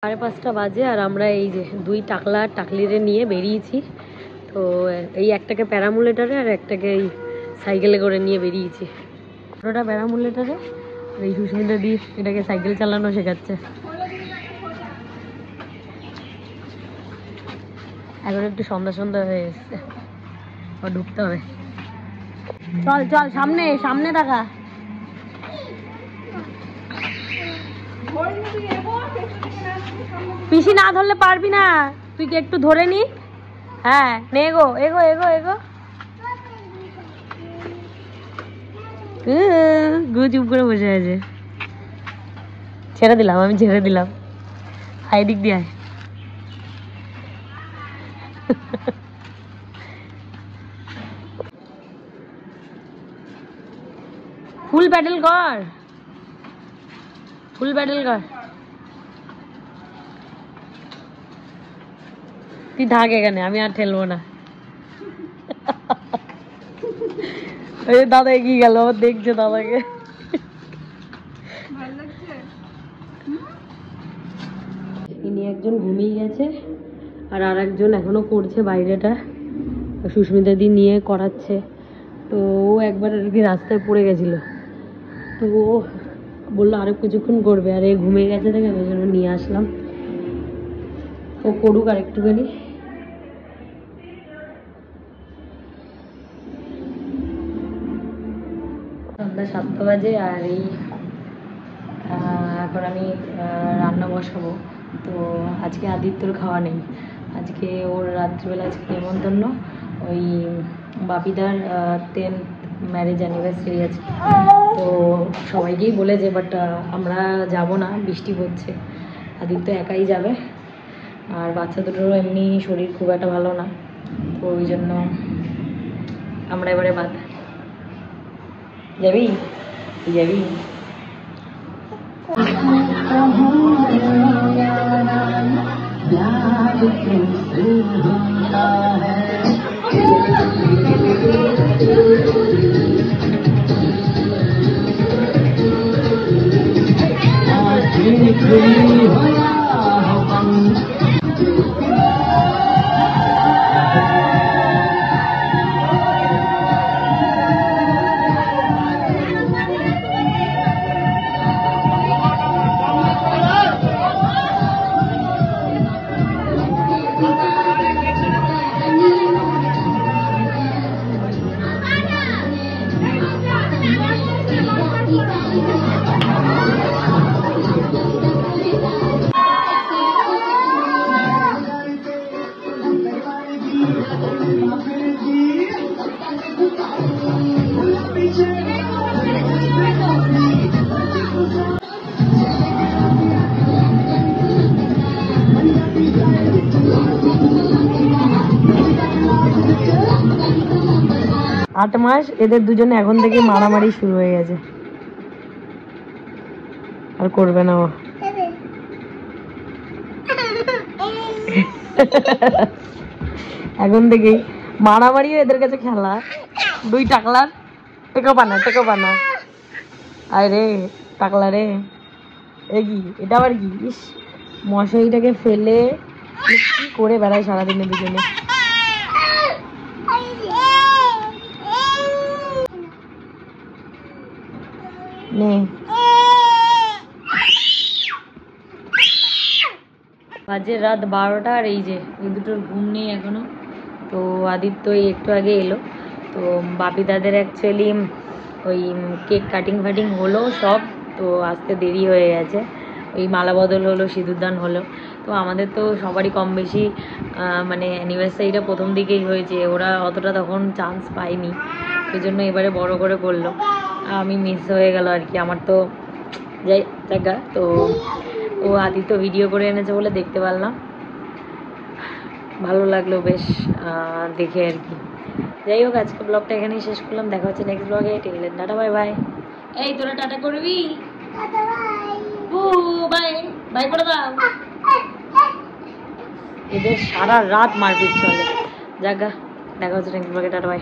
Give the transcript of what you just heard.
5:30 বাজে আর আমরা এই যে দুই টাকলা টাকলিরে নিয়ে বেরিয়েছি। তো এই একটাকে প্যারামুলেটারে আর একটাকে এই সাইকেলে করে নিয়ে বেরিয়েছি। ওটা প্যারামুলেটারে আর এই সুস্মিতা দি এটাকে সাইকেল চালানো শেখাচ্ছে। এখন একটু সন্ধ্যা সন্ধ্যা হয়ে এসছে, ঢুকতে হবে। চল চল সামনে সামনে দেখা। পিসি না ধরলে পারবি না, তুই কি একটু ধরে নি। হ্যাঁ নে এগো এগো এগো এগো। গু চুপ করে বসে আছে। ছেড়ে দিলাম, আমি ছেড়ে দিলাম। হাই দিক দিয়ে ফুল প্যাডেল কর, ফুল প্যাডেল কর। তুই থাক এখানে, আমি আর ঠেলবো না। দাদা এগিয়ে গেল, দেখছে দাদাকে। ইনি একজন ঘুমিয়ে গেছে আর একজন এখনো করছে বাইরেটা, সুস্মিতা দি নিয়ে করাচ্ছে। তো ও একবার আর কি রাস্তায় পড়ে গেছিল, তো ও বললো আরো কিছুক্ষণ করবে, আর এ ঘুমিয়ে গেছে দেখে আমি জন্য নিয়ে আসলাম। ও করুক আর একটুখানি। সন্ধ্যা 7টা বাজে আর এই এখন আমি রান্না বসাবো। তো আজকে আদিত্যর খাওয়া নেই, আজকে ওর রাত্রিবেলা আজকে নেমন্তন্ন, ওই বাপিদার 10th ম্যারেজ অ্যানিভার্সারি আছে। তো সবাইকেই বলেছে, বাট আমরা যাব না, বৃষ্টি পড়ছে। আদিত্য একাই যাবে, আর বাচ্চা দুটোরও এমনি শরীর খুব একটা ভালো না, তো ওই জন্য আমরা এবারে বাদ। যাবি যাবি? আট মাস এদের দুজনে এখন থেকে মারামারি শুরু হয়ে গেছে, আর করবে না ও। এখন থেকেই মারামারিও এদের কাছে খেলা। দুই টাকলার টেকো পানা আরে টাকলা রে, এগি এটা আবার কি? ইস, মশারিটাকে ফেলে কি করে বেড়ায় সারাদিনে দুজনে। বাজে রাত 12টা আর এই যে এই দুটোর ঘুম নেই এখনো। তো আদিত্য একটু আগে এলো। তো বাপি দাদের অ্যাকচুয়ালি ওই কেক কাটিং ফাটিং হলো সব, তো আসতে দেরি হয়ে গেছে। ওই মালা বদল হলো, সিঁদুরদান হলো। তো আমাদের তো সবারই কম বেশি মানে অ্যানিভার্সারিটা প্রথম দিকেই হয়েছে, ওরা অতটা তখন চান্স পায়নি, ওই জন্য এবারে বড় করে করলো। আমি মিস হয়ে গেল আর কি, আমার তো যাই জায়গা। তো ও আদিত্য ভিডিও করে এনেছে বলে দেখতে পারলাম, ভালো লাগলো বেশ দেখে আর কি। যাই হোক, আজকে ব্লগটা এখানেই শেষ করলাম, দেখা হচ্ছে নেক্সট ব্লগে। টেলিলেন টাটা বাই বাই। এই তোরা টাটা করবি? বাই বাই করে দাও। এদের সারা রাত মারপিট চলে। জায়গা দেখা হচ্ছে নেক্সট ব্লগে, টাটা বাই।